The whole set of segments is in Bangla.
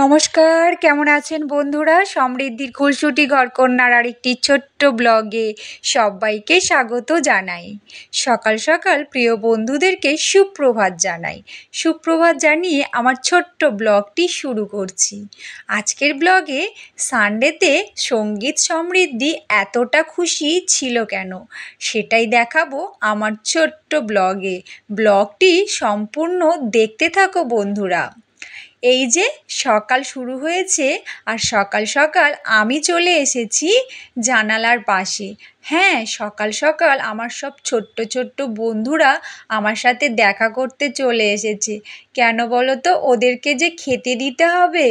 নমস্কার, কেমন আছেন বন্ধুরা? সমৃদ্ধির খুলসুটি ঘরকন্যার আরেকটি ছোট্ট ব্লগে সবাইকে স্বাগত জানাই। সকাল সকাল প্রিয় বন্ধুদেরকে সুপ্রভাত জানাই। সুপ্রভাত জানিয়ে আমার ছোট্ট ব্লগটি শুরু করছি। আজকের ব্লগে সানডেতে সঙ্গীত সমৃদ্ধি এতটা খুশি ছিল কেন সেটাই দেখাবো আমার ছোট্ট ব্লগে। ব্লগটি সম্পূর্ণ দেখতে থাকো বন্ধুরা। এই যে সকাল শুরু হয়েছে আর সকাল সকাল আমি চলে এসেছি জানালার পাশে। হ্যাঁ, সকাল সকাল আমার সব ছোট্ট ছোট্ট বন্ধুরা আমার সাথে দেখা করতে চলে এসেছে। কেন বলো তো? ওদেরকে যে খেতে দিতে হবে,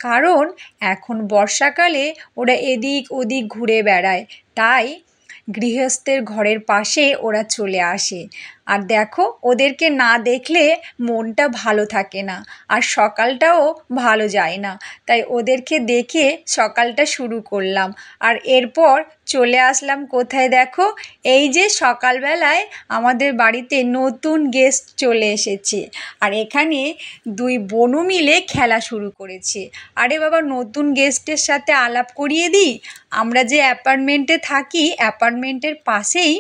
কারণ এখন বর্ষাকালে ওরা এদিক ওদিক ঘুরে বেড়ায়, তাই গৃহস্থের ঘরের পাশে ওরা চলে আসে। আর দেখো, ওদেরকে না দেখলে মনটা ভালো থাকে না আর সকালটাও ভালো যায় না, তাই ওদেরকে দেখে সকালটা শুরু করলাম। আর এরপর চলে আসলাম কোথায় দেখো, এই যে সকালবেলায় আমাদের বাড়িতে নতুন গেস্ট চলে এসেছে আর এখানে দুই বোনও মিলে খেলা শুরু করেছে। আরে বাবা, নতুন গেস্টের সাথে আলাপ করিয়ে দিই। আমরা যে অ্যাপার্টমেন্টে থাকি, অ্যাপার্টমেন্টের পাশেই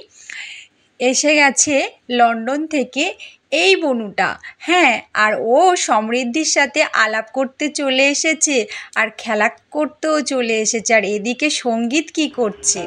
এসে গেছে লন্ডন থেকে এই বনুটা। হ্যাঁ, আর ও সমৃদ্ধির সাথে আলাপ করতে চলে এসেছে আর খেলা করতেও চলে এসেছে। আর এদিকে সঙ্গীত কি করছে?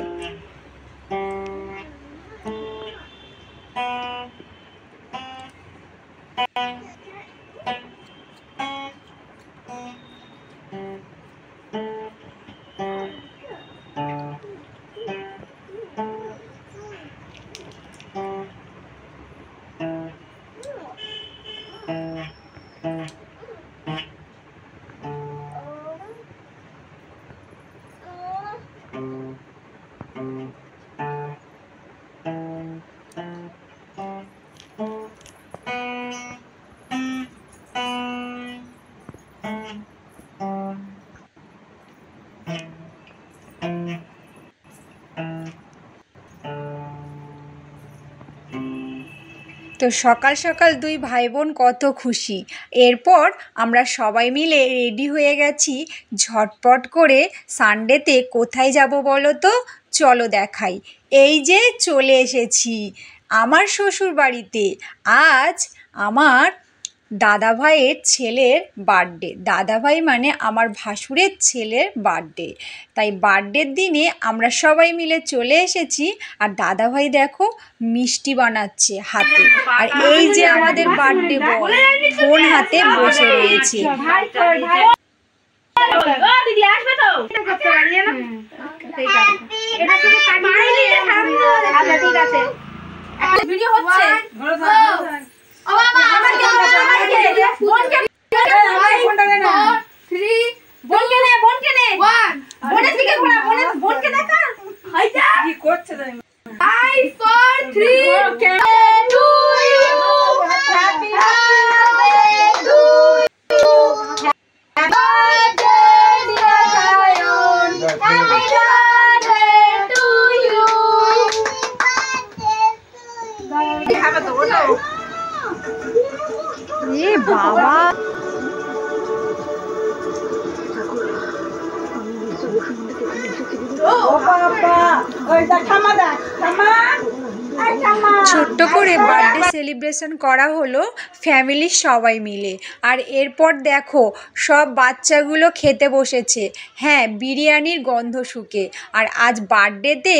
তো সকাল সকাল দুই ভাই বোন কত খুশি। এরপর আমরা সবাই মিলে রেডি হয়ে গেছি ঝটপট করে। সানডেতে কোথায় যাব বলো তো? চলো দেখাই। এই যে চলে এসেছি আমার শ্বশুর বাড়িতে। আজ আমার দাদাভাইয়ের ছেলের বার্থডে। দাদাভাই মানে আমার ভাসুরের ছেলের বার্থডে, তাই বার্থডের দিনে আমরা সবাই মিলে চলে এসেছি। আর দাদাভাই দেখো মিষ্টি বানাচ্ছে হাতে, আর এই যে আমাদের বার্থডে বয় ফোন হাতে বসে রয়েছে। ভিডিও হচ্ছে বাবা, ছোট্ট করে বার্থডে সেলিব্রেশন করা হলো ফ্যামিলির সবাই মিলে। আর এরপর দেখো সব বাচ্চাগুলো খেতে বসেছে। হ্যাঁ, বিরিয়ানির গন্ধ শুকে। আর আজ বার্থডেতে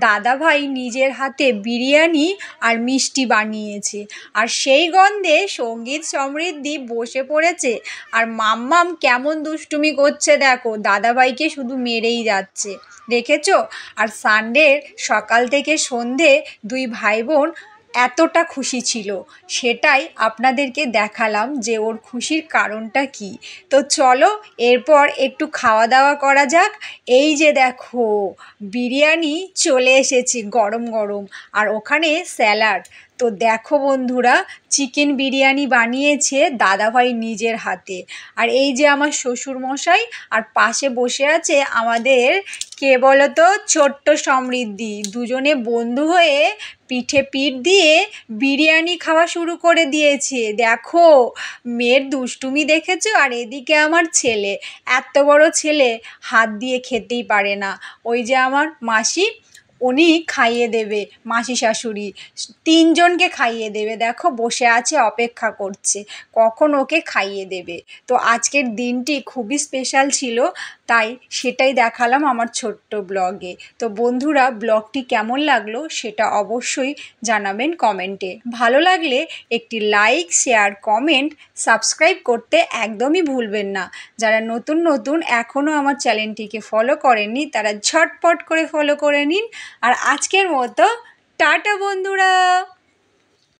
দাদাভাই নিজের হাতে বিরিয়ানি আর মিষ্টি বানিয়েছে, আর সেই গন্ধে সঙ্গীত সমৃদ্ধি বসে পড়েছে। আর মাম্মাম কেমন দুষ্টুমি করছে দেখো, দাদাভাইকে শুধু মেরেই যাচ্ছে, দেখেছো? আর সানডের সকাল থেকে সন্ধে দুই ভাই বোন এতটা খুশি ছিল, সেটাই আপনাদেরকে দেখালাম যে ওর খুশির কারণটা কি। তো চলো এরপর একটু খাওয়া দাওয়া করা যাক। এই যে দেখো বিরিয়ানি চলে এসেছে গরম গরম, আর ওখানে স্যালাড। তো দেখো বন্ধুরা, চিকেন বিরিয়ানি বানিয়েছে দাদাভাই নিজের হাতে। আর এই যে আমার শ্বশুরমশাই, আর পাশে বসে আছে আমাদের কে বলো তো, ছোট্ট সমৃদ্ধি। দুজনে বন্ধু হয়ে পিঠে পিঠ দিয়ে বিরিয়ানি খাওয়া শুরু করে দিয়েছে। দেখো মেয়ের দুষ্টুমি দেখেছো? আর এদিকে আমার ছেলে, এত বড় ছেলে হাত দিয়ে খেতেই পারে না। ওই যে আমার মাসি, উনি খাইয়ে দেবে, মাসি শাশুড়ি তিনজনকে খাইয়ে দেবে। দেখো বসে আছে, অপেক্ষা করছে কখন ওকে খাইয়ে দেবে। তো আজকের দিনটি খুবই স্পেশাল ছিল, তাই সেটাই দেখালাম আমার ছোট্ট ব্লগে। তো বন্ধুরা, ব্লগটি কেমন লাগলো সেটা অবশ্যই জানাবেন কমেন্টে। ভালো লাগলে একটি লাইক, শেয়ার, কমেন্ট, সাবস্ক্রাইব করতে একদমই ভুলবেন না। যারা নতুন নতুন এখনও আমার চ্যানেলটিকে ফলো করেননি তারা ঝটপট করে ফলো করে নিন। আর আজকের মতো টাটা বন্ধুরা।